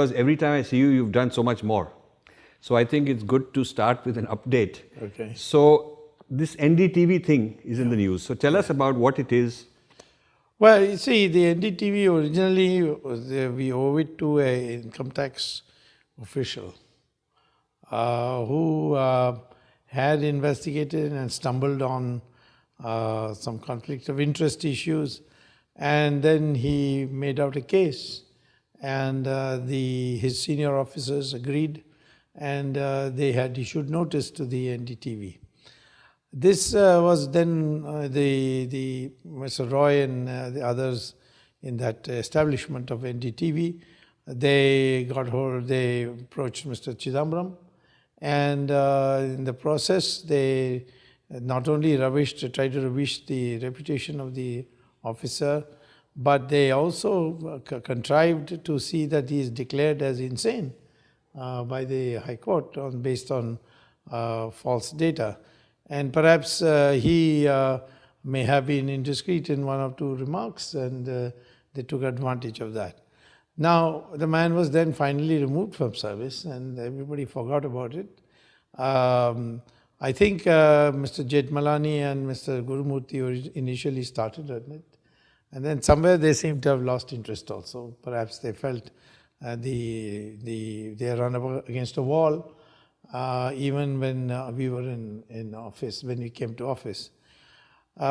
Because every time I see you, you've done so much more. So I think it's good to start with an update. Okay. So this NDTV thing is in the news. So tell us about what it is. Well, you see, the NDTV originally, we owe it to an income tax official who had investigated and stumbled on some conflict of interest issues, and then he made out a case, and his senior officers agreed, and they had issued notice to the NDTV. This was then the Mr. Roy and the others in that establishment of NDTV. They approached Mr. Chidambaram, and in the process they not only tried to rubbish the reputation of the officer, but they also contrived to see that he is declared as insane by the High Court based on false data. And perhaps he may have been indiscreet in one or two remarks, and they took advantage of that. Now, the man was then finally removed from service, and everybody forgot about it. I think Mr. Jetmalani and Mr. Gurumurthy initially started on it, and then somewhere they seem to have lost interest also. Perhaps they felt they run up against a wall. Even when we were in office, when we came to office.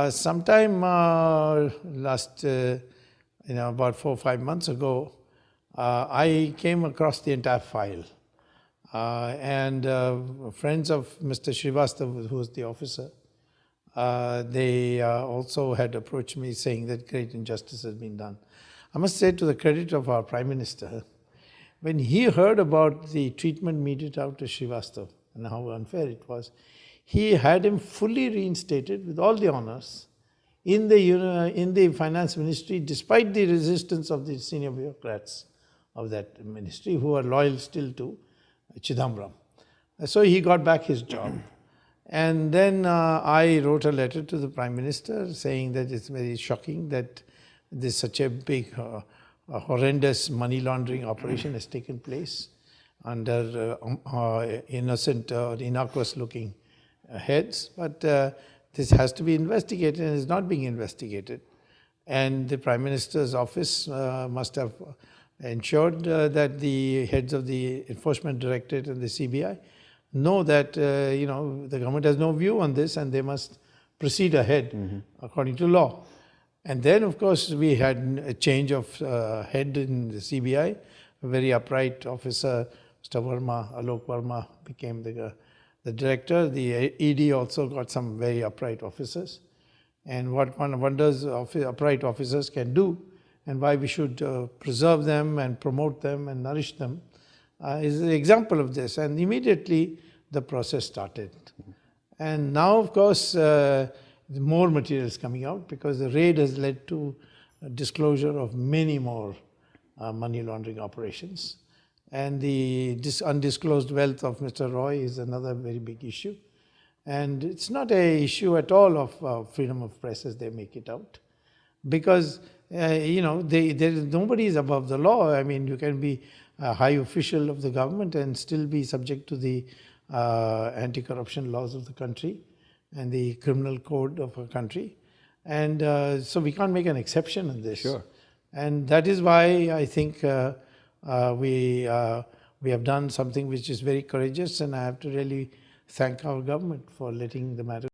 Sometime last, about 4 or 5 months ago, I came across the entire file. And friends of Mr. Srivastav, who was the officer, they also had approached me saying that great injustice has been done. I must say, to the credit of our Prime Minister, when he heard about the treatment meted out to Srivastav and how unfair it was, he had him fully reinstated with all the honors in the finance ministry, despite the resistance of the senior bureaucrats of that ministry, who are loyal still to Chidambaram. So he got back his job. And then I wrote a letter to the Prime Minister saying that it's very shocking that there's such a big a horrendous money laundering operation has taken place under innocent or innocuous looking heads. But this has to be investigated, and is not being investigated. And the Prime Minister's office must have ensured that the heads of the Enforcement Directorate and the CBI know that the government has no view on this, and they must proceed ahead according to law. And then, of course, we had a change of head in the CBI. A very upright officer, Mr. Alok Verma, became the director. The ED also got some very upright officers. And what one wonders upright officers can do, and why we should preserve them and promote them and nourish them, is an example of this. And immediately the process started. And now, of course, more material is coming out, because the raid has led to disclosure of many more money laundering operations. And the undisclosed wealth of Mr. Roy is another very big issue. And it's not an issue at all of freedom of press as they make it out. Because, nobody is above the law. I mean, you can be a high official of the government and still be subject to the anti-corruption laws of the country and the criminal code of a country. And so we can't make an exception in this. Sure. And that is why I think we have done something which is very courageous, and I have to really thank our government for letting the matter